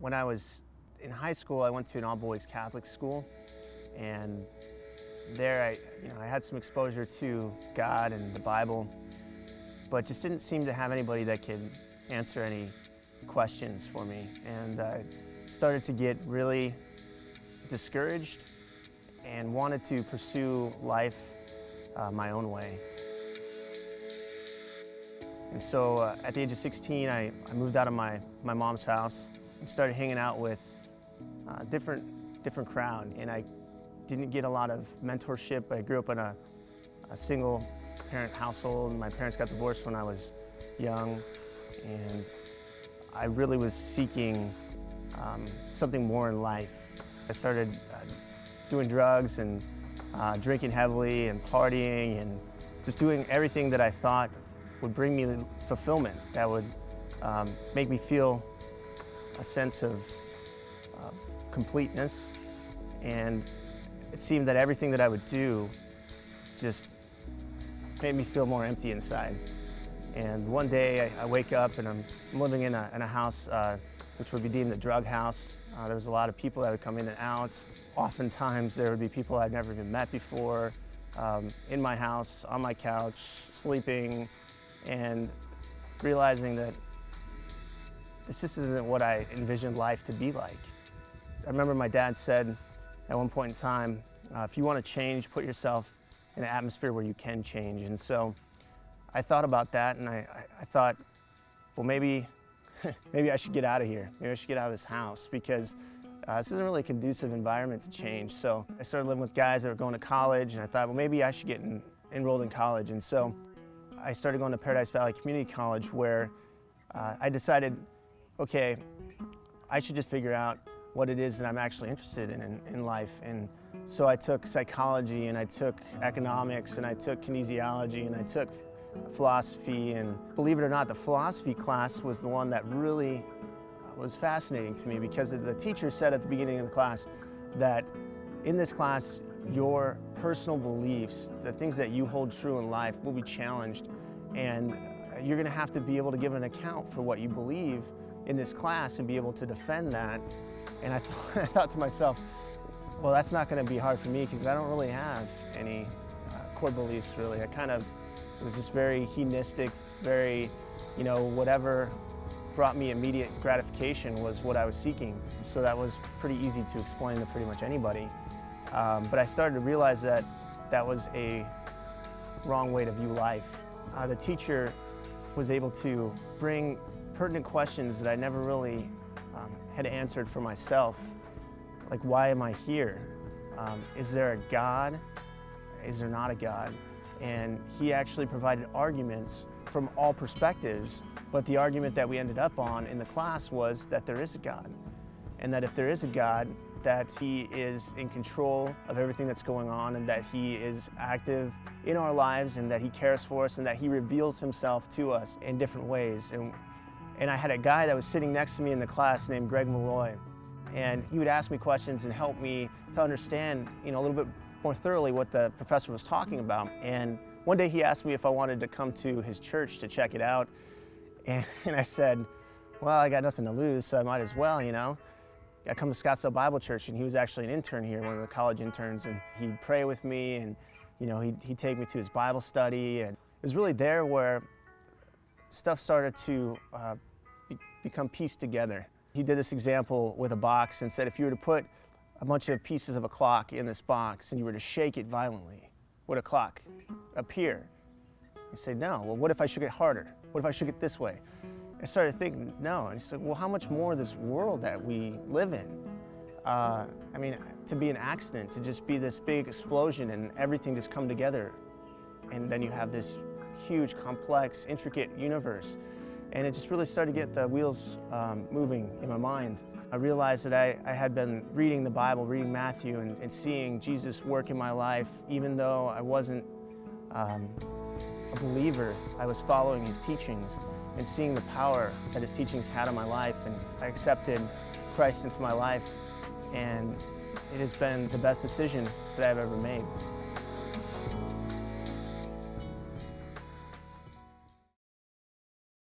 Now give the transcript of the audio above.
When I was in high school, I went to an all-boys Catholic school, and there I had some exposure to God and the Bible, but just didn't seem to have anybody that could answer any questions for me. And I started to get really discouraged and wanted to pursue life my own way. And so at the age of 16, I moved out of my mom's house and started hanging out with a different crowd. And I didn't get a lot of mentorship. I grew up in a single parent household. My parents got divorced when I was young, and I really was seeking something more in life. I started doing drugs and drinking heavily and partying and just doing everything that I thought would bring me fulfillment, that would make me feel a sense of completeness. And it seemed that everything that I would do just made me feel more empty inside. And one day I wake up and I'm living in a house which would be deemed a drug house. There was a lot of people that would come in and out. Oftentimes there would be people I'd never even met before in my house, on my couch, sleeping, and realizing that this just isn't what I envisioned life to be like. I remember my dad said at one point in time, if you want to change, put yourself in an atmosphere where you can change. And so I thought about that, and I thought, well, maybe I should get out of here. Maybe I should get out of this house, because this isn't really a conducive environment to change. So I started living with guys that were going to college, and I thought, well, maybe I should get enrolled in college. And so I started going to Paradise Valley Community College, where I decided, okay, I should just figure out what it is that I'm actually interested in life. And so I took psychology, and I took economics, and I took kinesiology, and I took philosophy. And believe it or not, the philosophy class was the one that really was fascinating to me, because the teacher said at the beginning of the class that in this class, your personal beliefs, the things that you hold true in life, will be challenged, and you're going to have to be able to give an account for what you believe in this class and be able to defend that. And I thought to myself, well, that's not going to be hard for me, because I don't really have any core beliefs, really. It was just very hedonistic, very, whatever brought me immediate gratification was what I was seeking. So that was pretty easy to explain to pretty much anybody. But I started to realize that that was a wrong way to view life. The teacher was able to bring pertinent questions that I never really had answered for myself. Like, why am I here? Is there a God? Is there not a God? And he actually provided arguments from all perspectives, but the argument that we ended up on in the class was that there is a God, and that if there is a God, that he is in control of everything that's going on, and that he is active in our lives, and that he cares for us, and that he reveals himself to us in different ways. And I had a guy that was sitting next to me in the class named Greg Malloy, and he would ask me questions and help me to understand, a little bit more thoroughly what the professor was talking about. And one day he asked me if I wanted to come to his church to check it out, and I said, well, I got nothing to lose, so I might as well, I come to Scottsdale Bible Church, and he was actually an intern here, one of the college interns, and he'd pray with me, and he'd take me to his Bible study. And it was really there where stuff started to become pieced together. He did this example with a box and said, if you were to put a bunch of pieces of a clock in this box and you were to shake it violently, would a clock appear? You say, no. Well, what if I shook it harder? What if I shook it this way? I started thinking, no. And he said, well, how much more this world that we live in? To be an accident, to just be this big explosion and everything just come together. And then you have this huge, complex, intricate universe. And it just really started to get the wheels moving in my mind. I realized that I had been reading the Bible, reading Matthew, and seeing Jesus work in my life. Even though I wasn't a believer, I was following his teachings and seeing the power that his teachings had on my life. And I accepted Christ into my life, and it has been the best decision that I've ever made.